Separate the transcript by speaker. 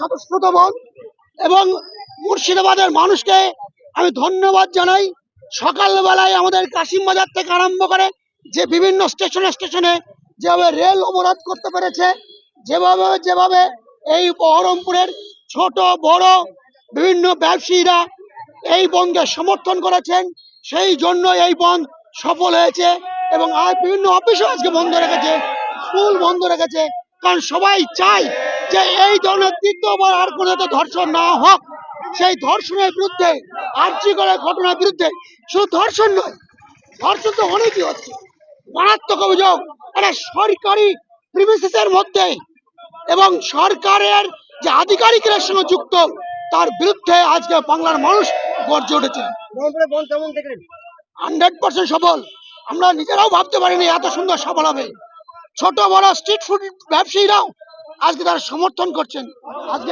Speaker 1: স্বতঃস্ফূর্ত বন্ধ। এবং মুর্শিদাবাদের মানুষকে আমি ধন্যবাদ জানাই। সকালবেলায় আমাদের কাশিম বাজার থেকে আরম্ভ করে যে বিভিন্ন স্টেশনে স্টেশনে যেভাবে রেল অবরোধ করতে পেরেছে, যেভাবে যেভাবে এই বহরমপুরের ছোট বড় বিভিন্ন ব্যবসায়ীরা এই বন্ধকে সমর্থন করেছেন, সেই জন্য এই বন্ধ সফল হয়েছে। এবং আজ বিভিন্ন অফিসও আজকে বন্ধ রেখেছে, স্কুল বন্ধ রেখেছে, কারণ সবাই চায় যে এই ধরনের তৃতীয়বার আর কোনো ধর্ষণ না হোক। সেই ধর্ষণের বিরুদ্ধে, আর্যিকরের ঘটনার বিরুদ্ধে, শুধু ধর্ষণ নয়, ধর্ষণ তো অনেকই হচ্ছে, মারাত্মক অভিযোগ একটা সরকারি প্রিমিসিসের মধ্যে এবং সরকারের যে আধিকারিকের সঙ্গে যুক্ত, তার বিরুদ্ধে আজকে বাংলার মানুষ গর্জে উঠেছে। 100% সফল। আমরা নিজেরাও ভাবতে পারিনি এত সুন্দর সফল হবে। ছোট বড় স্ট্রিট ফুড ব্যবসায়ীরাও আজকে তারা সমর্থন করছেন। আজকে